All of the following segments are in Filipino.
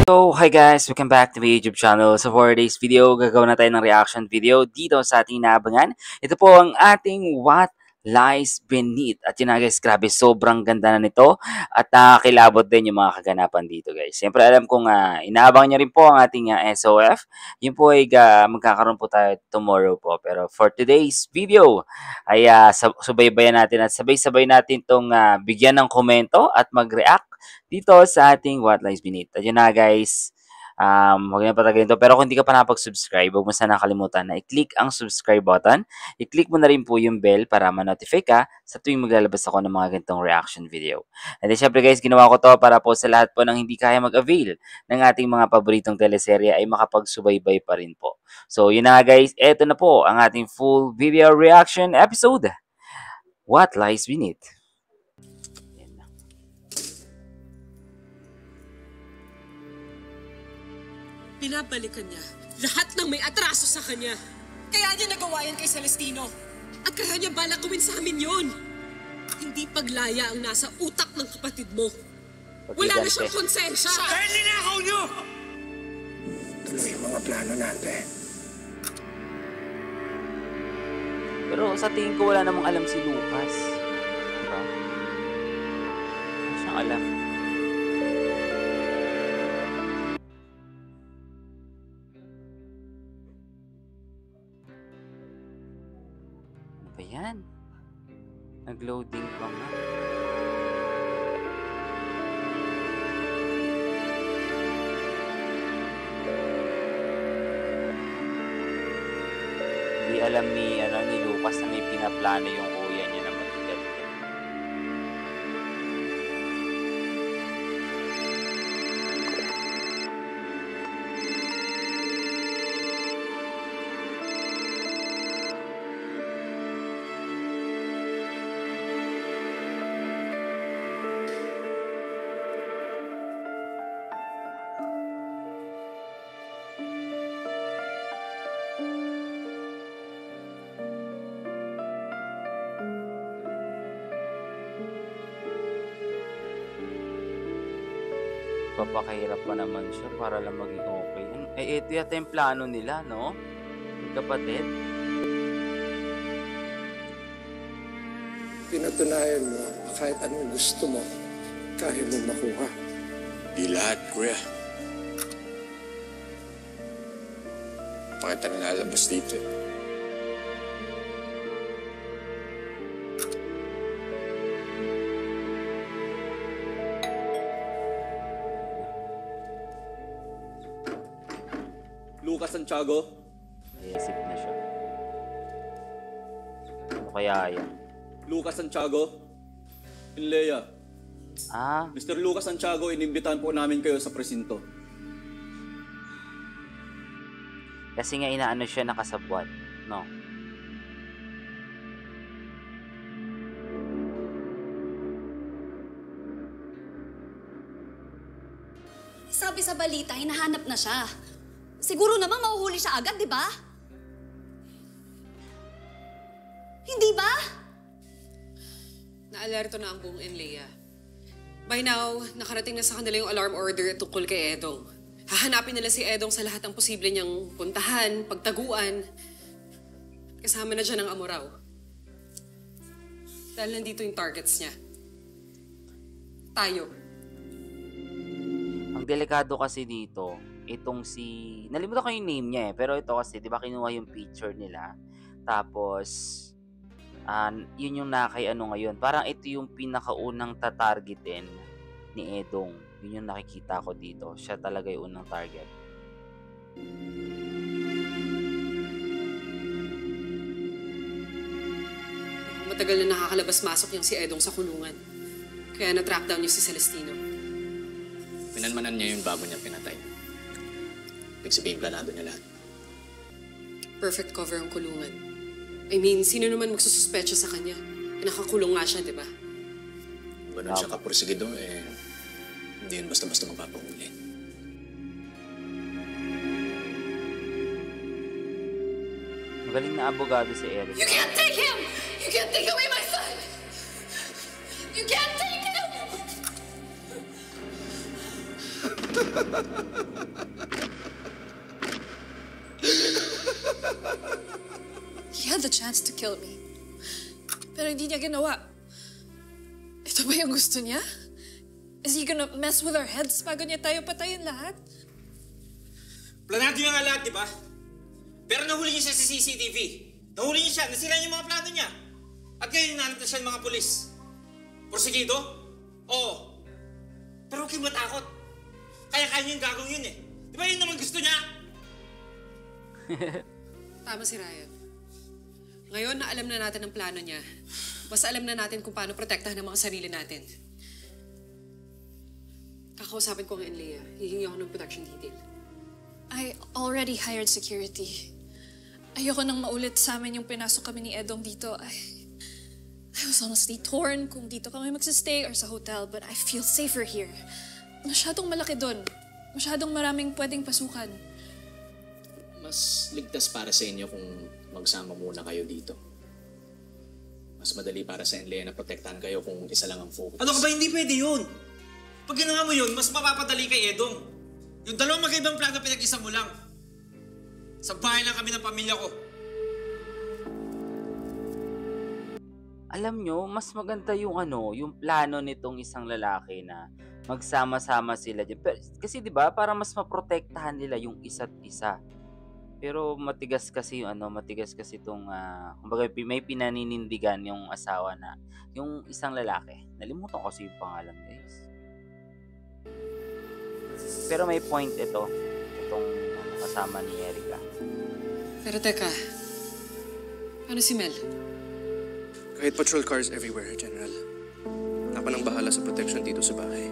So, hi guys! Welcome back to my YouTube channel. So, for today's video, gagawin na tayo ng reaction video dito sa ating naabangan. Ito po ang ating What Lies Beneath. At yun na guys, grabe, sobrang ganda na nito. At nakakilabot din yung mga kaganapan dito guys. Siyempre, alam kong inaabangan nyo rin po ang ating SOF. Yun po ay magkakaroon po tayo tomorrow po. Pero for today's video, ay subaybayan natin at sabay-sabay natin itong bigyan ng komento at mag-react dito sa ating What Lies Beneath. At yun na guys, huwag na patagalin to. Pero kung hindi ka pa nakapag-subscribe, huwag mo sana nakalimutan na i-click ang subscribe button. I-click mo na rin po yung bell para ma-notify ka sa tuwing maglalabas ako ng mga ganitong reaction video. And then syempre guys, ginawa ko to para po sa lahat po ng hindi kaya mag-avail ng ating mga paboritong teleserye ay makapagsubaybay pa rin po. So yun na guys, eto na po ang ating full video reaction episode. What Lies Beneath. Pinabalikan niya lahat ng may atraso sa kanya. Kaya niya nagawa yan kay Celestino. At kaya niya balak gawin sa amin yun. Hindi paglaya ang nasa utak ng kapatid mo. Wala na siyang konsensya. Dahil ninakaw niyo! Tuloy yung mga plano natin. Pero sa tingin ko wala namang alam si Lucas. Diba? Wala siyang alam. Ayan. Nag-loading pa nga. Hindi alam ni Lucas na may pinaplano yung kuya niya na mag-igal. Papakahirap pa naman siya para lang maging okay. Ito yata yung plano nila, no? Yung kapatid. Pinatunayan mo na kahit anong gusto mo, kaya mo makuha. Di lahat, kuya. Bakit ang lalabas dito? Lucas Santiago. Naisip na siya. Ano kaya yan? Lucas Santiago. Inleya. Mr. Lucas Santiago, inimbitahan po namin kayo sa presinto. Kasi nga inaano siya nakasabwat, no? Sabi sa balita, hinahanap na siya. Siguro namang mahuhuli siya agad, di ba? Hindi ba? Naalerto na ang buong Enlea. By now, nakarating na sa kanila yung alarm order tungkol kay Edong. Hahanapin nila si Edong sa lahat ng posible niyang puntahan, pagtaguan. Kasama na dyan ang Amuraw. Dahil nandito yung targets niya. Tayo. Ang delikado kasi dito, itong nalimutan ko yung name niya pero ito kasi, di ba kinuha yung picture nila, tapos, yun yung ngayon. Parang ito yung pinakaunang tatargetin ni Edong. Yun yung nakikita ko dito. Siya talaga yung unang target. Matagal na nakakalabas-masok yung si Edong sa kulungan. Kaya na-track down niyo si Celestino. Pinanmanan niya yung bago niya pinatay. Ibig sabihin, planado niya lahat. Perfect cover ang kulungan. I mean, sino naman magsususpecha sa kanya? Nakakulong nga siya, di ba? Ganun siya kapursigido, hindi yun basta-basta magpapahuli. Magaling na abogado si Eric. You can't take him! You can't take away my son! You can't take him! He had the chance to kill me. Pero hindi niya ginawa. Ito ba yung gusto niya? Is he gonna mess with our heads bago niya tayo patayin lahat? Planado niya nga lahat, di ba? Pero nahuli niya siya sa CCTV. Nahuli niya siya, nasira niya yung mga plano niya. At ngayon nanap na siya ng mga pulis. Porsigido? Oo. Pero huwag kayong matakot. Kaya-kaya niya yung gagawin yun eh. Di ba yun naman gusto niya? Tama si Ryan. Ngayon na alam na natin ang plano niya, mas alam na natin kung paano protektahan ang mga sarili natin. Kakausapin ko ang Enlea. Hihingi ako ng production detail. I already hired security. Ayoko nang maulit sa amin yung pinasok kami ni Edong dito. I was honestly torn kung dito kami magsistay or sa hotel, but I feel safer here. Masyadong malaki doon. Masyadong maraming pwedeng pasukan. Mas ligtas para sa inyo kung magsama muna kayo dito. Mas madali para sa Enlea na protektahan kayo kung isa lang ang focus. Ano ka ba? Hindi pwede yun. Pag ginawa mo yun, mas mapapadali kay Edong. Yung dalawang magkaibang plano pinag-isa mo lang. Sa bahay lang kami ng pamilya ko. Alam nyo, mas maganda yung yung plano nitong isang lalaki na magsama-sama sila dyan. Kasi 'di ba, para mas maprotektahan nila yung isa't isa. Pero matigas kasi yung matigas kasi itong kumbaga may pinaninindigan yung asawa na yung isang lalaki. Nalimutan ko kasi yung pangalan, guys. Pero may point itong kasama ni Erica. Pero teka, ano si Mel? Kahit patrol cars everywhere, General. Ako nang bahala sa protection dito sa bahay.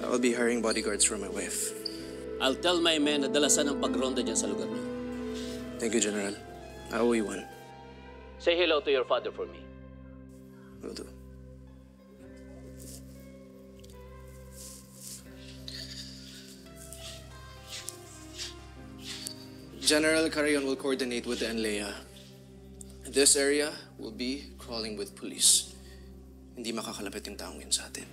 I'll be hiring bodyguards for my wife. I'll tell my men na dalasan ang pagronda dyan sa lugar niyo. Thank you, General. I owe you one. Say hello to your father for me. Will do. General Carayon will coordinate with the Enlea. This area will be crawling with police. Hindi makakalapit yung taong yun sa atin.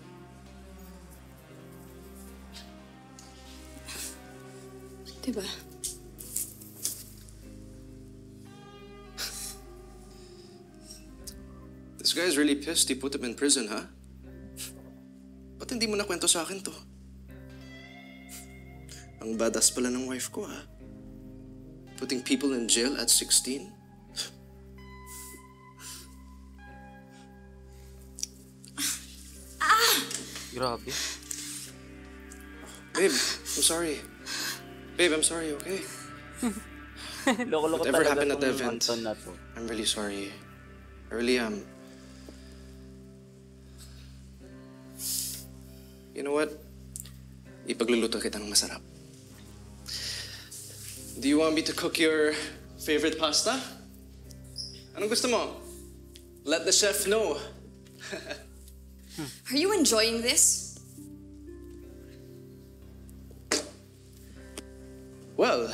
Diba? This guy's really pissed he put him in prison, huh? Ba't hindi mo nakwento sa akin to? Ang badass pala ng wife ko, ha? Putting people in jail at 16? Grabe. Babe, I'm sorry. Babe, I'm sorry, okay? Loko-loko Whatever talaga happened at the tong event, Anton na to. I'm really sorry. I really am. You know what? Ipagluluto kita ng masarap. Do you want me to cook your favorite pasta? Anong gusto mo? Let the chef know. Are you enjoying this? Well,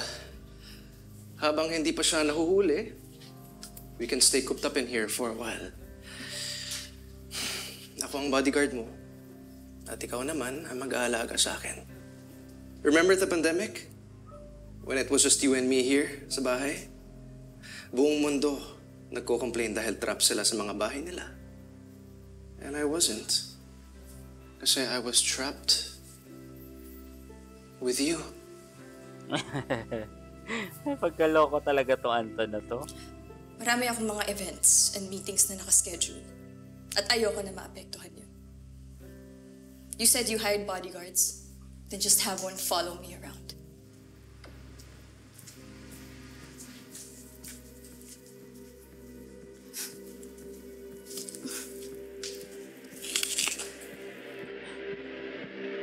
habang hindi pa siya nahuhuli, we can stay cooped up in here for a while. Ako ang bodyguard mo. At ikaw naman ang mag-aalaga sa akin. Remember the pandemic? When it was just you and me here sa bahay? Buong mundo nagko-complain dahil trap sila sa mga bahay nila. And I wasn't. Kasi I was trapped with you. Pagkaloko talaga to Anton na to. Marami akong mga events and meetings na nakaschedule. At ayoko na maapektuhan yun. You said you hired bodyguards. Then just have one follow me around.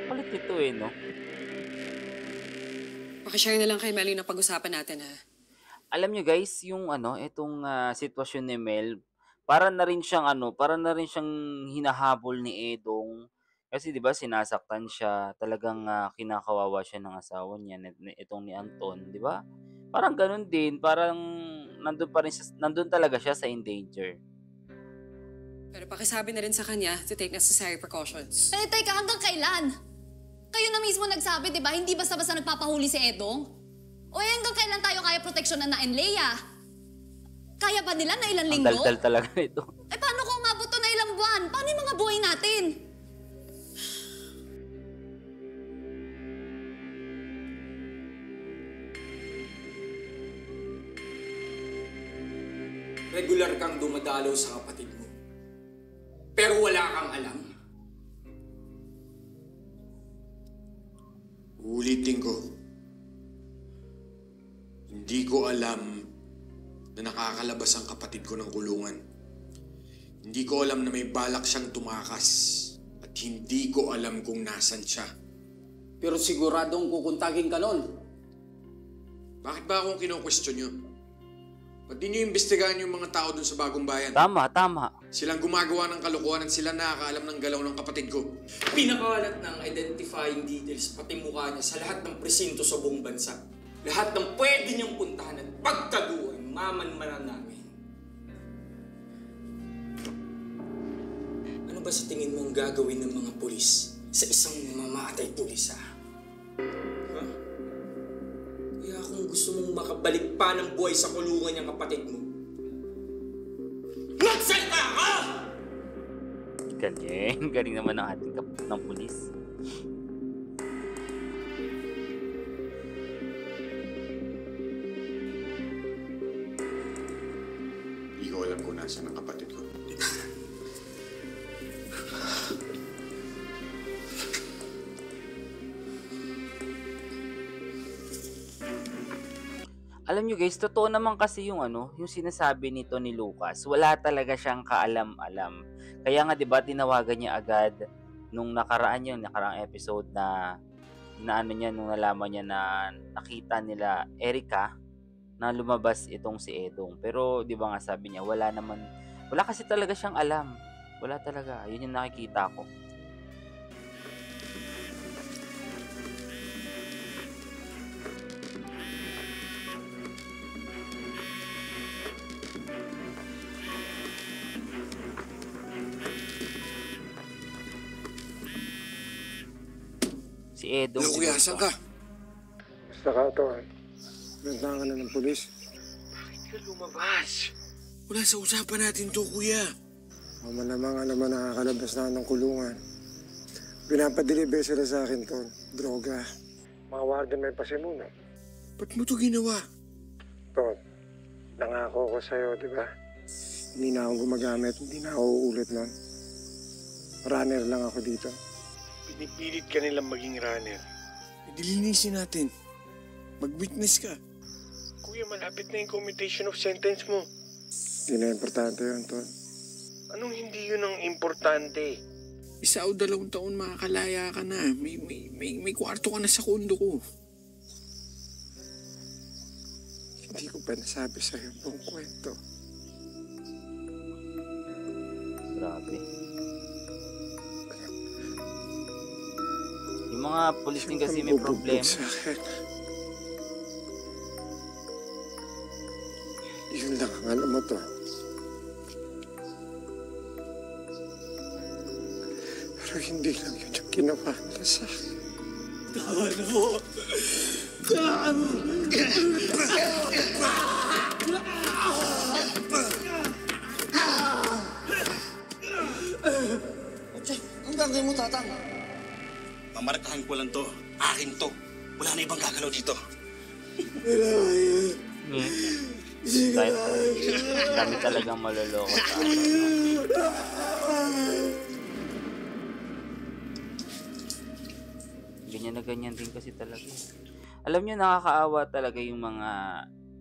Palit ito no? Pakishare na lang kay Mel yung napag-usapan natin, ha? Alam nyo guys, yung itong sitwasyon ni Mel, para na rin siyang hinahabol ni Edong. Kasi 'di ba sinasaktan siya, talagang kinakawawa siya ng asawa niya, itong ni Anton, 'di ba? Parang ganun din, parang nandun talaga siya sa in danger. Pero pakisabi na rin sa kanya to take necessary precautions. Teka, hanggang kailan? Kayo na mismo nagsabi, di ba? Hindi basta-basta nagpapahuli si Edong. O hanggang kailan tayo kaya proteksyonan na Enleia? Kaya ba nila na ilang linggo? Ang daldal talaga nito. Eh paano kung umabot to na ilang buwan? Paano yung mga buhay natin? Regular kang dumadalaw sa kapatid mo. Pero wala kang alam. Uulitin ko. Hindi ko alam na nakakalabas ang kapatid ko ng kulungan. Hindi ko alam na may balak siyang tumakas. At hindi ko alam kung nasan siya. Pero siguradong kukuntagin ka nun. Bakit ba akong kino-question nyo? Ba't di nyo imbestigahan yung mga tao dun sa bagong bayan? Tama, tama. Silang gumagawa ng kalokohan at sila nakakaalam ng galaw ng kapatid ko. Pinakalat ng identifying details pati mukha niya sa lahat ng presinto sa buong bansa. Lahat ng pwede niyang puntahan at pagtaguan, mamanmanan namin. Ano ba sa tingin mo ang gagawin ng mga pulis sa isang mamamatay pulis, ha? Kaya kung gusto mong makabalik pa ng buhay sa kulungan niyang kapatid mo, magsalita ka! Galing. Galing naman ng ating ng pulis. Hindi ko alam kung nasan ang kapatid ko. Alam nyo guys, totoo naman kasi yung yung sinasabi nito ni Lucas. Wala talaga siyang kaalam-alam. Kaya nga 'di ba tinawagan niya agad nung nakaraang episode na niya nung nalaman niya na nakita nila Erica na lumabas itong si Edong. Pero 'di ba nga sabi niya wala kasi talaga siyang alam. Wala talaga. Yun yung nakikita ko. Si Edong. Kuya, saan ka? Basta ka ito, Nantahan ka na ng pulis. Hindi lumabas. Wala sa usapan natin to, kuya. Malamang naman nakakalabas na ng kulungan. Pinapadeliver sila sa akin, Ton. Droga. Mga warden may pasimuno. Ba't mo to ginawa? Ton, nangako ko sa'yo, di ba? Hindi na ako gumagamit, hindi na ako uulit nun. Runner lang ako dito. Pinipilit ka nilang maging runner. Dilinisin natin. Mag-witness ka. Kuya, malapit na yung commutation of sentence mo. Hindi na importante yun, Ton. Anong hindi yun ang importante? 1 o 2 taon makakalaya ka na. May kwarto ka na sa kondo ko. Hindi ko pa nasabi sa'yo ang buong kwento. Grabe. Yung mga pulis din kasi may problema. Yun lang ang alam mo to. Pero hindi lang yun yung ginawa nila sa akin. Tama na mo. Tama. Ang gagawin mo, Tatang? Mamarkahan ko lang to. Akin to. Wala na ibang gagalaw dito. Kami talagang maloloko sa ganyan na ganyan din kasi talaga. Alam nyo, nakakaawa talaga yung mga...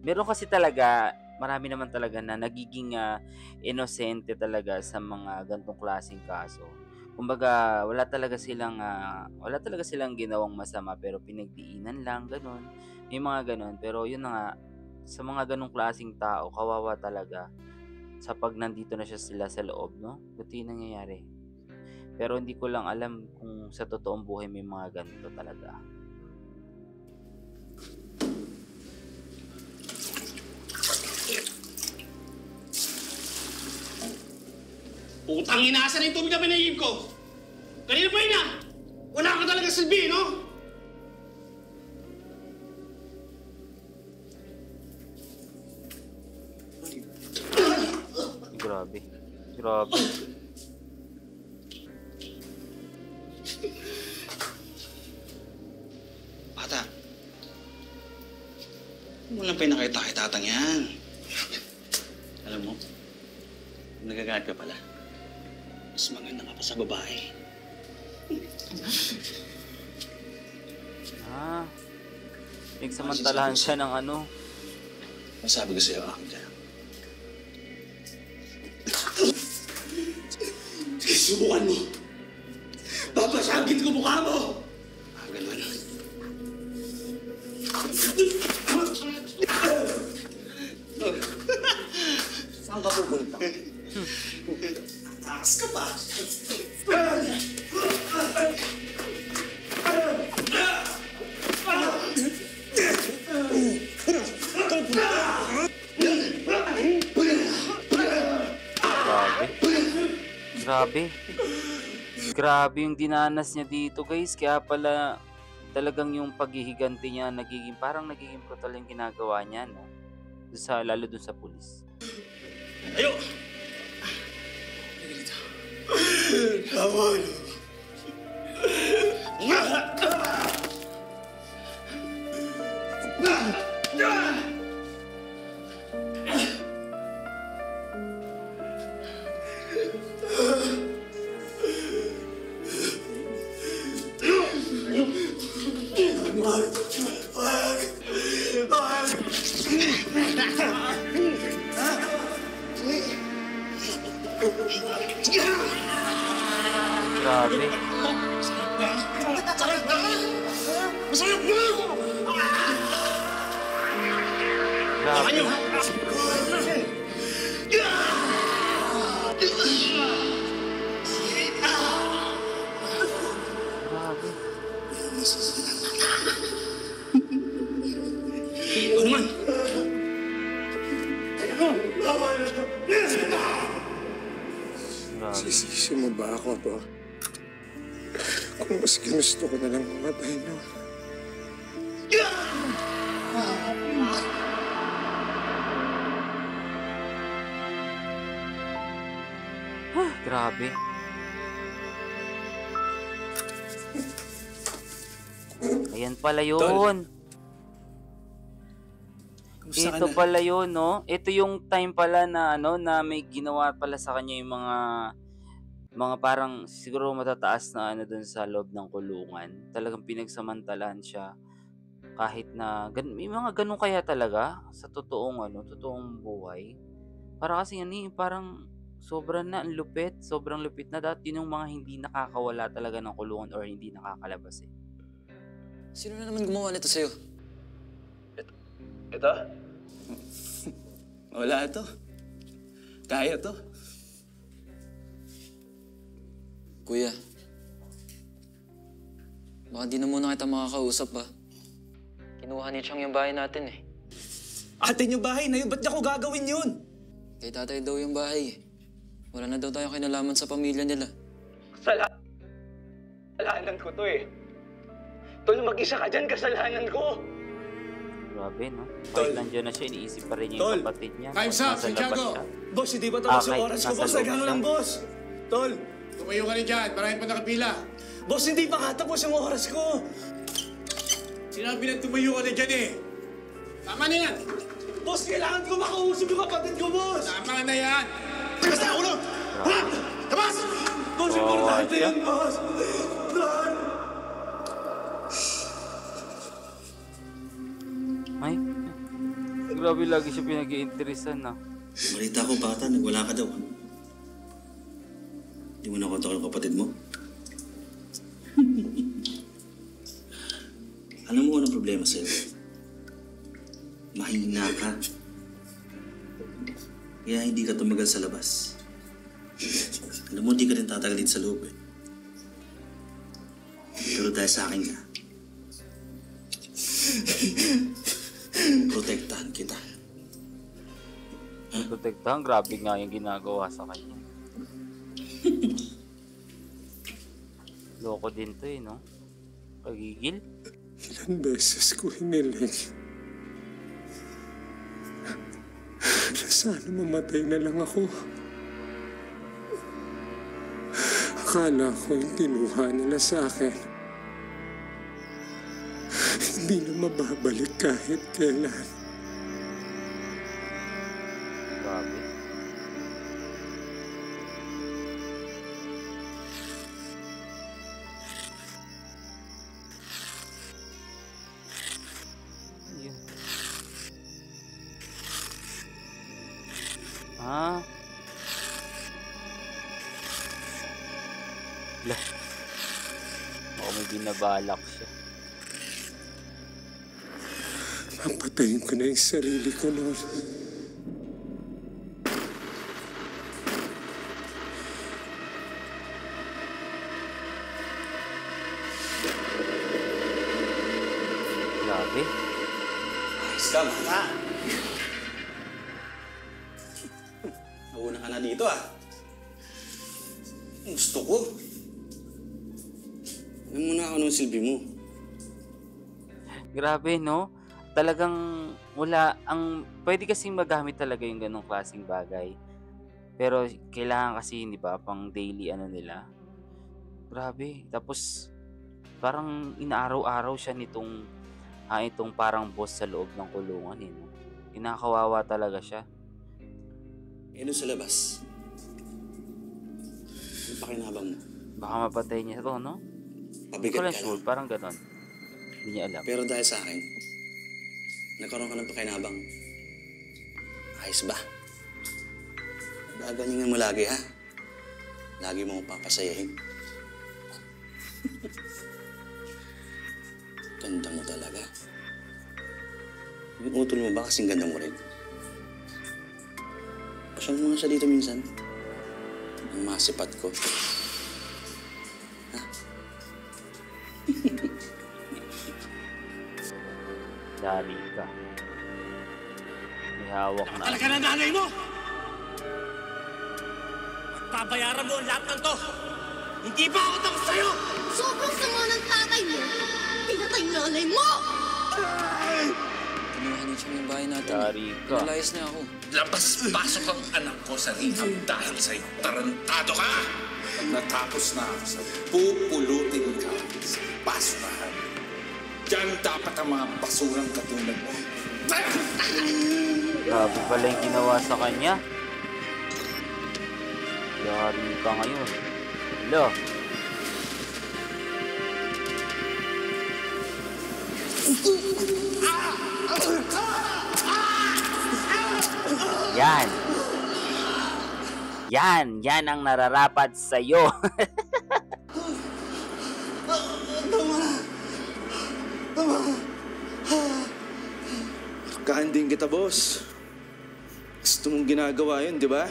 Meron kasi talaga, marami naman talaga na nagiging inosente talaga sa mga gantong klaseng kaso. Kumbaga, wala talaga silang ginawang masama pero pinagdiinan lang, ganun. May mga ganun. Pero yun na nga, sa mga ganong klaseng tao, kawawa talaga sa pag nandito na sila sa loob, no? Buti nangyayari. Pero hindi ko lang alam kung sa totoong buhay may mga ganito talaga. Putang ina, asan yung tubig na pinahihib ko? Kanina pa yun ah! Wala ka talaga silbi, no? Grabe. Grabe. Bata, huwag mo lang pinakita kay tatang yan. Alam mo, nagagalit ka pala. Mas maganda ka pa sa babae. Nagsamantalahan siya ng ano. Masabi ko sa'yo, akin ka. Sige, subukan mo. Papasagin ko mukha mo! Ganun. Saan ka pupunta? Takas ka pa! Grabe. Grabe yung dinanas niya dito, guys. Kaya pala talagang yung paghihiganti niya nagiging brutal yung ginagawa niya, no? Lalo dun sa pulis. Ayo! Kawan! Grabe. Sisisi mo ba ako, Apo? Kung mas ginusto ko na lang mamatay, no? Grabe. Ayan pala yun. Ito pala yun, no? Ito yung time pala na na may ginawa pala sa kanya yung mga parang siguro matataas na doon sa loob ng kulungan. Talagang pinagsamantalahan siya kahit na may mga ganun kaya talaga sa totoong buhay. Para kasi parang sobrang lupit na dati yung mga hindi nakakawala talaga ng kulungan or hindi nakakalabas eh. Sino na naman gumawa nito sa'yo? Ito? Wala ito. Kaya to. Kuya, baka di na muna kita makakausap ba? Kinuha ni Chang yung bahay natin eh. Atin yung bahay na yun, ba't niya ko gagawin yun? Kay tatay daw yung bahay eh. Wala na daw tayo kinalaman sa pamilya nila. Kasalanan ko to eh. Tol, mag-isa ka dyan, kasalanan ko. Grabe, no? Kahit nandiyan na siya, iniisip pa rin niya yung kapatid niya. Time's up, Santiago! Boss, hindi ba tapos yung oras ko, boss? Nagano lang, boss. Tol! Tumayo ka rin dyan, marami pa nakapila. Boss, hindi pa nga tapos yung oras ko. Sinabi na tumayo ka na dyan eh. Tama na yan! Boss, kailangan ko makausap yung kapatid ko, boss! Tama na yan! Labas na ulo! Ha? Labas! Boss, importante yun, boss! Tol! Ay, grabe lagi siya pinag-iinteresan na. Balita ko, bata, nagwala ka daw. Hindi mo nakontak yung kapatid mo? Alam mo anong problema sa'yo? Mahina ka. Kaya hindi ka tumagal sa labas. Alam mo, hindi ka rin tatagalit sa loob eh. Pero dahil sa akin ka, protektahan kita. Protektahan? Grabe nga yung ginagawa sa kanya. Loko din to eh, no? Pagigil. Ilang beses ko hiniling na sana mamatay na lang ako. Akala ko yung kinuha nila sa akin hindi na mababalik kahit kailan. Grabe. Yun. Ah. Lah. Baka may binabalak siya. Papatayin ko na yung sarili ko noon. Grabe. Ayos ka, bata. Nauna ka na dito, ah. Gusto ko. Alam mo na ako ng silbi mo. Grabe, no? Talagang wala, pwede kasing magamit talaga yung ganong klaseng bagay. Pero kailangan kasi, di ba, pang daily ano nila. Grabe. Tapos, parang inaaraw-araw siya itong parang boss sa loob ng kulungan, eh, no? Kinakawawa talaga siya. Ano sa labas? Yung pakinabang mo. Baka mapatay niya to, no? Pabigat ka Sure, parang ganon. Hindi niya alam. Pero dahil sa akin, nagkaroon ka ng pakinabang. Ayos ba? Gagalingan mo lagi, ha? Lagi mo akong papasayahin. Ganda mo talaga. Yung utol mo ba kasing ganda mo rin? Pasyal mo nga siya dito minsan. Ang masipat ko. Ha? Dari ka. May hawak na. Talaga na nanay mo! Pagbabayaran mo ang lahat ng to! Hindi ba ako tapos sa'yo? Sobrang sama ng tatay mo! Pinatay nanay mo! Kinuha ni Chang yung bahay natin. Dari ka. Nalayas niya ako. Labas-pasok ang anak ko sa rehab dahil sa'yo. Tarantado ka! Pag natapos na ako sa'yo, pupulutin ka sa basurahan. Diyan dapat ang mga basurang katulad mo. Grabe pala yung ginawa sa kanya. Yari ka ngayon. Hello. Yan. Yan ang nararapat sa'yo. Kahanding kita, boss. Gusto mong ginagawa yun, di ba?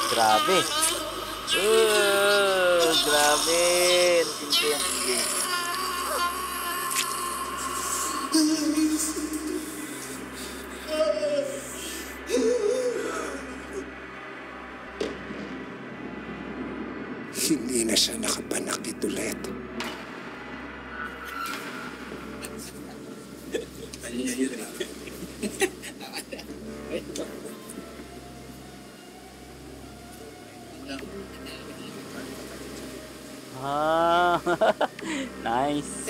Grabe. Grabe. Intindi. Hindi na siya nakapanakit ulit. Ah, nice.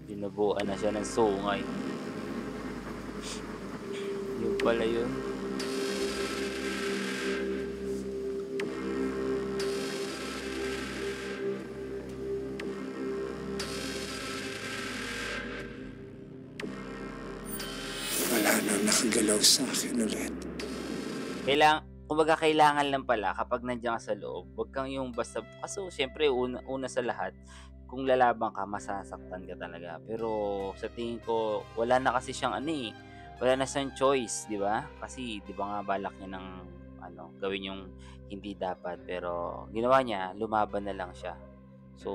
Binabuan na siya ng sungay. Yun pala yun. Wala nang nakagalaw sa akin ulit. Kumbaga kailangan lang pala kapag nandiyan ka sa loob, wag kang yung basta, kaso syempre una sa lahat, kung lalaban ka, masasaktan ka talaga. Pero sa tingin ko, wala na kasi siyang wala na siyang choice, di ba? Kasi di ba nga balak niya ng gawin yung hindi dapat. Pero ginawa niya, lumaban na lang siya. So,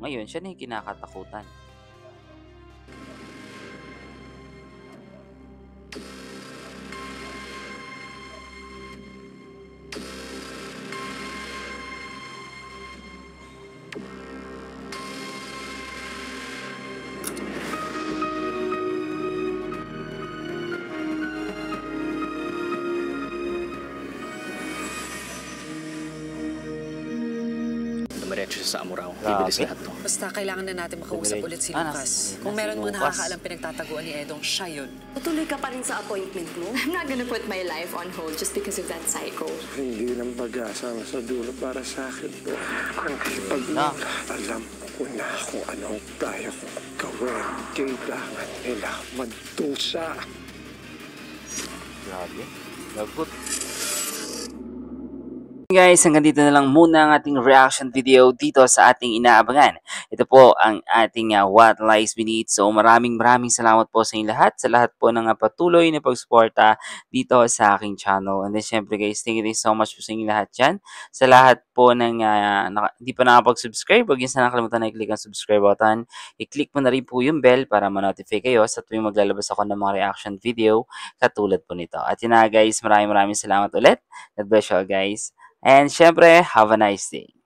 ngayon, siya na yung kinakatakutan. Dumiretso siya sa Amurao. Grabe. Bibilis lahat to. Basta kailangan na natin makausap ulit si Lucas. Kung meron mga nakakaalam pinagtataguan ni Edong, siya yun. Tutuloy ka pa rin sa appointment mo? I'm not gonna put my life on hold just because of that psycho. Hindi ng pag-asa sa dulo para sa akin to. Pag alam ko na kung anong kaya kong gawin, kailangan nila magdusa. Grabe. Lagot. Guys, hanggang dito na lang muna ang ating reaction video dito sa ating inaabangan. Ito po ang ating What Lies Beneath. So maraming salamat po sa inyo lahat, sa lahat po ng patuloy na pagsuporta dito sa aking channel. And then syempre guys, thank you so much po sa inyo lahat dyan. Sa lahat po ng hindi pa nakapag-subscribe, huwag niyo sana nakalimutan na i-click ang subscribe button. I-click mo na rin po yung bell para ma-notify kayo sa tuwing maglalabas ako ng mga reaction video katulad po nito. At yun na guys, maraming salamat ulit. God bless you all guys. And syempre, have a nice day.